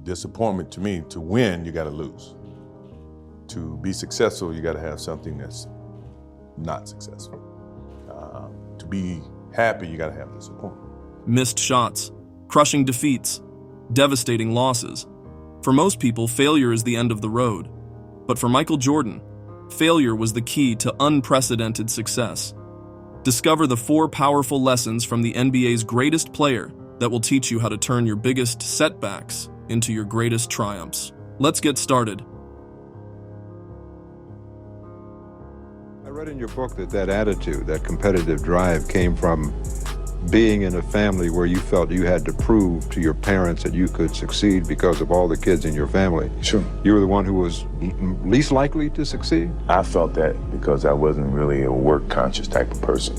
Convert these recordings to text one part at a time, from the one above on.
disappointment to me, to win, you gotta lose. To be successful, you gotta have something that's not successful. To be happy, you gotta have disappointment. Missed shots, crushing defeats, devastating losses. For most people, failure is the end of the road. But for Michael Jordan, failure was the key to unprecedented success. Discover the 4 powerful lessons from the NBA's greatest player that will teach you how to turn your biggest setbacks into your greatest triumphs. Let's get started. I read in your book that attitude, that competitive drive came from being in a family where you felt you had to prove to your parents that you could succeed because of all the kids in your family. Sure. You were the one who was least likely to succeed? I felt that because I wasn't really a work-conscious type of person,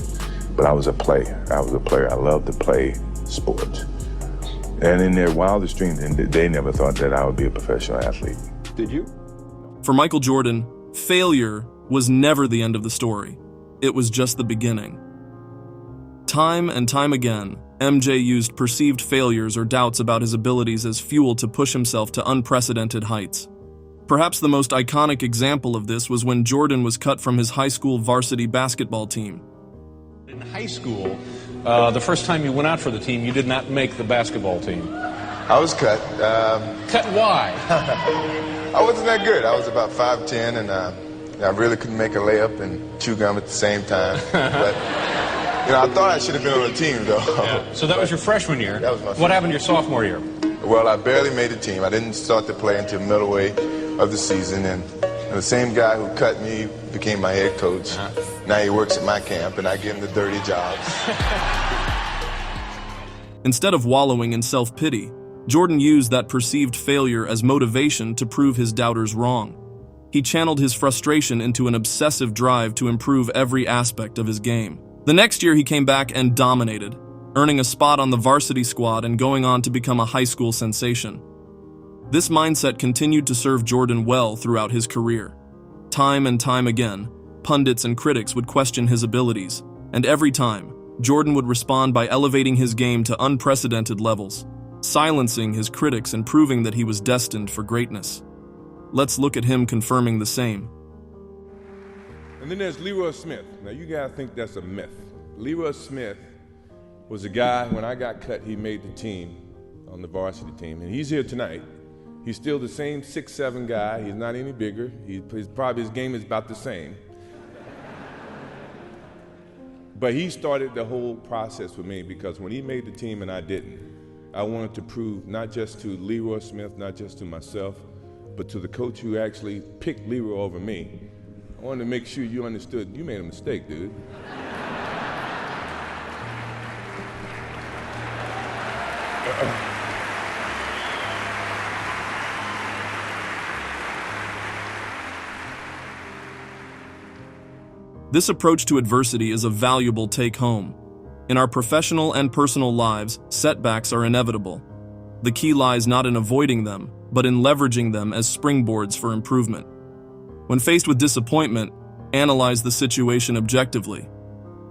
but I was a player. I loved to play sports. And in their wildest dreams, they never thought that I would be a professional athlete. Did you? For Michael Jordan, failure was never the end of the story. It was just the beginning. Time and time again, MJ used perceived failures or doubts about his abilities as fuel to push himself to unprecedented heights. Perhaps the most iconic example of this was when Jordan was cut from his high school varsity basketball team. In high school, the first time you went out for the team, you did not make the basketball team. I was cut. Cut why? I wasn't that good. I was about 5'10", and I really couldn't make a layup and chew gum at the same time. But I thought I should have been on the team, though. Yeah. So that was your freshman year. That was my What happened your sophomore year? Well, I barely made the team. I didn't start to play until middleway of the season, and the same guy who cut me became my head coach. Now he works at my camp, and I give him the dirty jobs. Instead of wallowing in self-pity, Jordan used that perceived failure as motivation to prove his doubters wrong. He channeled his frustration into an obsessive drive to improve every aspect of his game. The next year, he came back and dominated, earning a spot on the varsity squad and going on to become a high school sensation. This mindset continued to serve Jordan well throughout his career. Time and time again, pundits and critics would question his abilities, and every time, Jordan would respond by elevating his game to unprecedented levels, silencing his critics and proving that he was destined for greatness. Let's look at him confirming the same. And then there's Leroy Smith. Now you gotta think that's a myth. Leroy Smith was a guy, when I got cut, he made the team on the varsity team, and he's here tonight. He's still the same 6'7" guy. He's not any bigger. His game is about the same. But he started the whole process with me because when he made the team and I didn't, I wanted to prove not just to Leroy Smith, not just to myself, but to the coach who actually picked Leroy over me. I wanted to make sure you understood you made a mistake, dude. This approach to adversity is a valuable take-home. In our professional and personal lives, setbacks are inevitable. The key lies not in avoiding them, but in leveraging them as springboards for improvement. When faced with disappointment, analyze the situation objectively.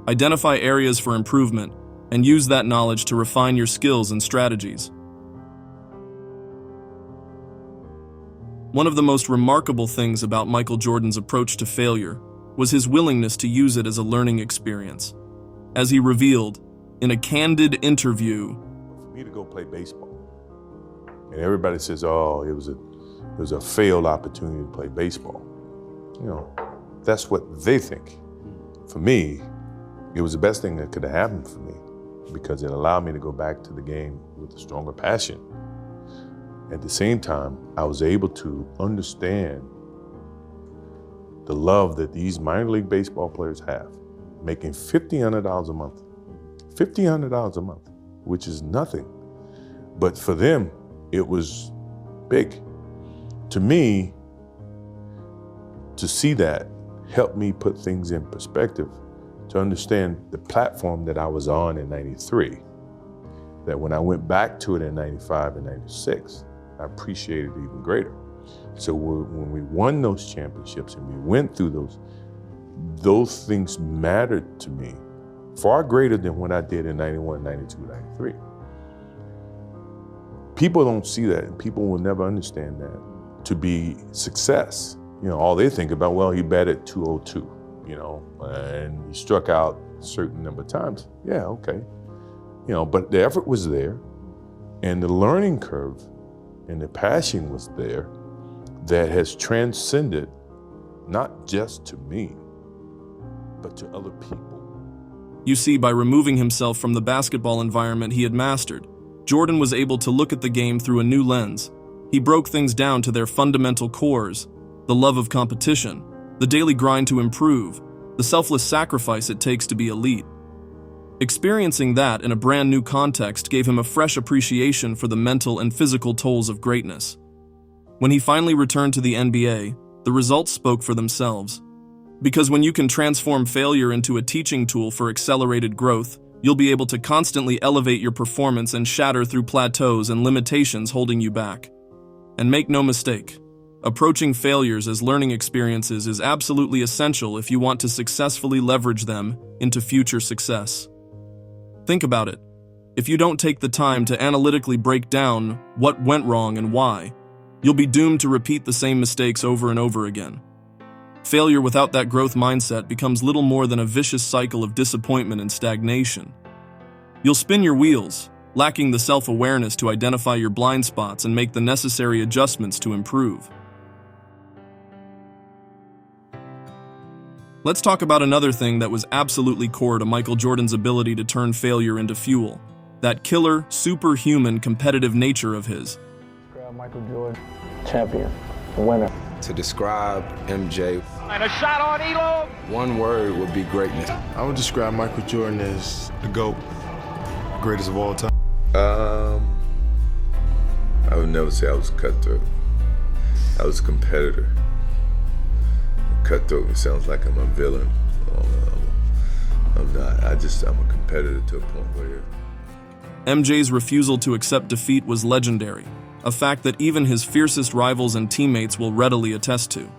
Identify areas for improvement, and use that knowledge to refine your skills and strategies. One of the most remarkable things about Michael Jordan's approach to failure was his willingness to use it as a learning experience. As he revealed in a candid interview, For me to go play baseball, and everybody says, oh, it was a failed opportunity to play baseball. That's what they think. For me, it was the best thing that could have happened for me because it allowed me to go back to the game with a stronger passion. At the same time, I was able to understand the love that these minor league baseball players have, making $1,500 a month. $1,500 a month, which is nothing. But for them, it was big. To me, to see that helped me put things in perspective, to understand the platform that I was on in '93, that when I went back to it in '95 and '96, I appreciated it even greater. So when we won those championships and we went through those things mattered to me far greater than what I did in '91, '92, '93. people don't see that, and people will never understand that to be success. All they think about, well, he batted .202, and he struck out a certain number of times. Yeah, okay. But the effort was there, and the learning curve and the passion was there that has transcended not just to me, but to other people. You see, by removing himself from the basketball environment he had mastered, Jordan was able to look at the game through a new lens. He broke things down to their fundamental cores: the love of competition, the daily grind to improve, the selfless sacrifice it takes to be elite. Experiencing that in a brand new context gave him a fresh appreciation for the mental and physical tolls of greatness. When he finally returned to the NBA, the results spoke for themselves. Because when you can transform failure into a teaching tool for accelerated growth, you'll be able to constantly elevate your performance and shatter through plateaus and limitations holding you back. And make no mistake, approaching failures as learning experiences is absolutely essential if you want to successfully leverage them into future success. Think about it. If you don't take the time to analytically break down what went wrong and why, you'll be doomed to repeat the same mistakes over and over again. Failure without that growth mindset becomes little more than a vicious cycle of disappointment and stagnation. You'll spin your wheels, lacking the self-awareness to identify your blind spots and make the necessary adjustments to improve. Let's talk about another thing that was absolutely core to Michael Jordan's ability to turn failure into fuel: that killer, superhuman, competitive nature of his. Michael Jordan, champion, winner. To describe MJ, and a shot on Elo. one word would be greatness. I would describe Michael Jordan as the GOAT, greatest of all time. I would never say I was cutthroat. I was a competitor. Cutthroat sounds like I'm a villain. I'm not. I'm a competitor to a point where... MJ's refusal to accept defeat was legendary, a fact that even his fiercest rivals and teammates will readily attest to.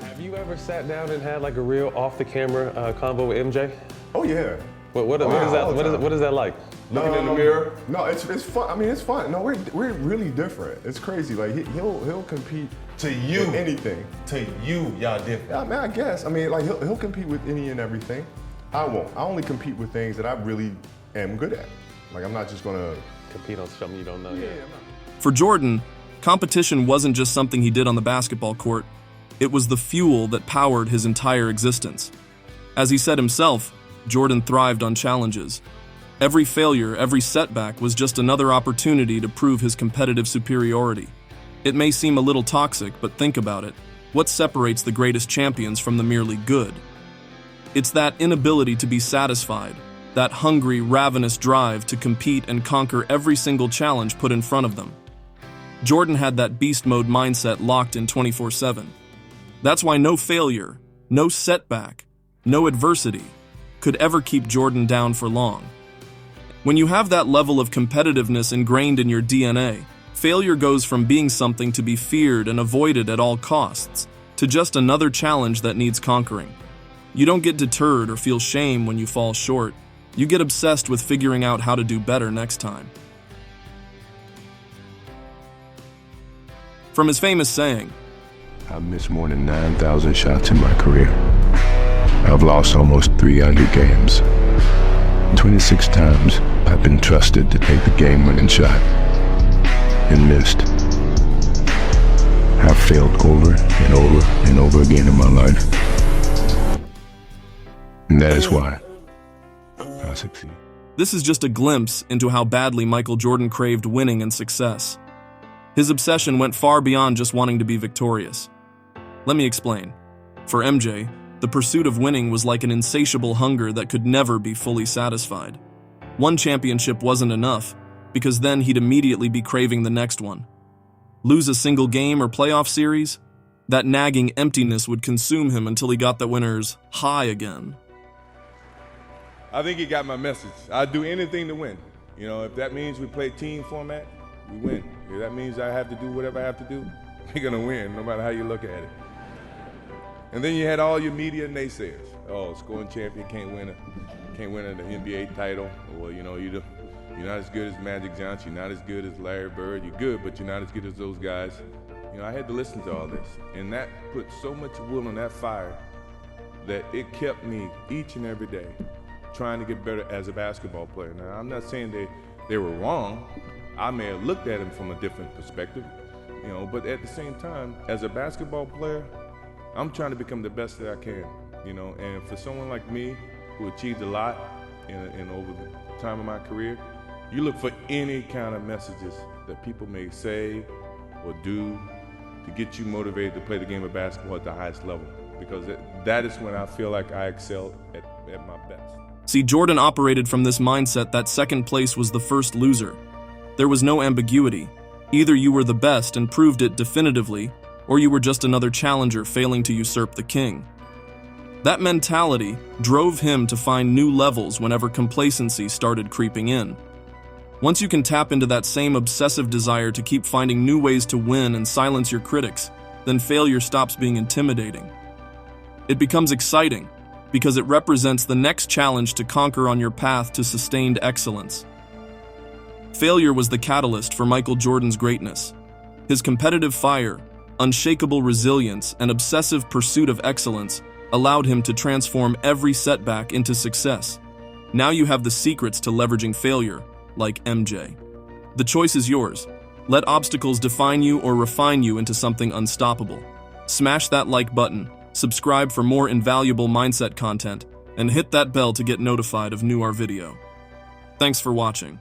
Have you ever sat down and had like a real off-the-camera convo with MJ? Oh yeah. What is that like? Looking in the mirror? No, it's fun. I mean, it's fun. No, we're really different. It's crazy. Like he'll compete to you with anything. To you, y'all different. Yeah, I mean, I guess. I mean, like he'll compete with any and everything. I won't. I only compete with things that I really am good at. Like I'm not just gonna compete on something you don't know yet. For Jordan, competition wasn't just something he did on the basketball court. It was the fuel that powered his entire existence. As he said himself, Jordan thrived on challenges. Every failure, every setback was just another opportunity to prove his competitive superiority. It may seem a little toxic, but think about it. What separates the greatest champions from the merely good? It's that inability to be satisfied, that hungry, ravenous drive to compete and conquer every single challenge put in front of them. Jordan had that beast mode mindset locked in 24/7. That's why no failure, no setback, no adversity could ever keep Jordan down for long. When you have that level of competitiveness ingrained in your DNA, failure goes from being something to be feared and avoided at all costs to just another challenge that needs conquering. You don't get deterred or feel shame when you fall short. You get obsessed with figuring out how to do better next time. From his famous saying, I've missed more than 9,000 shots in my career. I've lost almost 300 games. 26 times I've been trusted to take the game-winning shot and missed. I've failed over and over and over again in my life. And that is why I succeed. This is just a glimpse into how badly Michael Jordan craved winning and success. His obsession went far beyond just wanting to be victorious. Let me explain. For MJ, the pursuit of winning was like an insatiable hunger that could never be fully satisfied. One championship wasn't enough, because then he'd immediately be craving the next one. Lose a single game or playoff series? That nagging emptiness would consume him until he got the winner's high again. I think he got my message. I'd do anything to win. If that means we play team format, we win. If that means I have to do whatever I have to do, we're gonna win, no matter how you look at it. And then you had all your media naysayers. Oh, scoring champion can't win an NBA title. Or, You're not as good as Magic Johnson. You're not as good as Larry Bird. You're good, but you're not as good as those guys. You know, I had to listen to all this, and that put so much wood on that fire that it kept me each and every day trying to get better as a basketball player. Now, I'm not saying they were wrong. I may have looked at them from a different perspective, you know, but at the same time, as a basketball player, I'm trying to become the best that I can, you know, and for someone like me who achieved a lot in over the time of my career, you look for any kind of messages that people may say or do to get you motivated to play the game of basketball at the highest level, because that is when I feel like I excel at my best. See, Jordan operated from this mindset that second place was the first loser. There was no ambiguity. Either you were the best and proved it definitively, or you were just another challenger failing to usurp the king. That mentality drove him to find new levels whenever complacency started creeping in. Once you can tap into that same obsessive desire to keep finding new ways to win and silence your critics, then failure stops being intimidating. It becomes exciting, because it represents the next challenge to conquer on your path to sustained excellence. Failure was the catalyst for Michael Jordan's greatness. His competitive fire, unshakable resilience, and obsessive pursuit of excellence allowed him to transform every setback into success. Now you have the secrets to leveraging failure, like MJ. The choice is yours. Let obstacles define you or refine you into something unstoppable. Smash that like button, subscribe for more invaluable mindset content, and hit that bell to get notified of new video. Thanks for watching.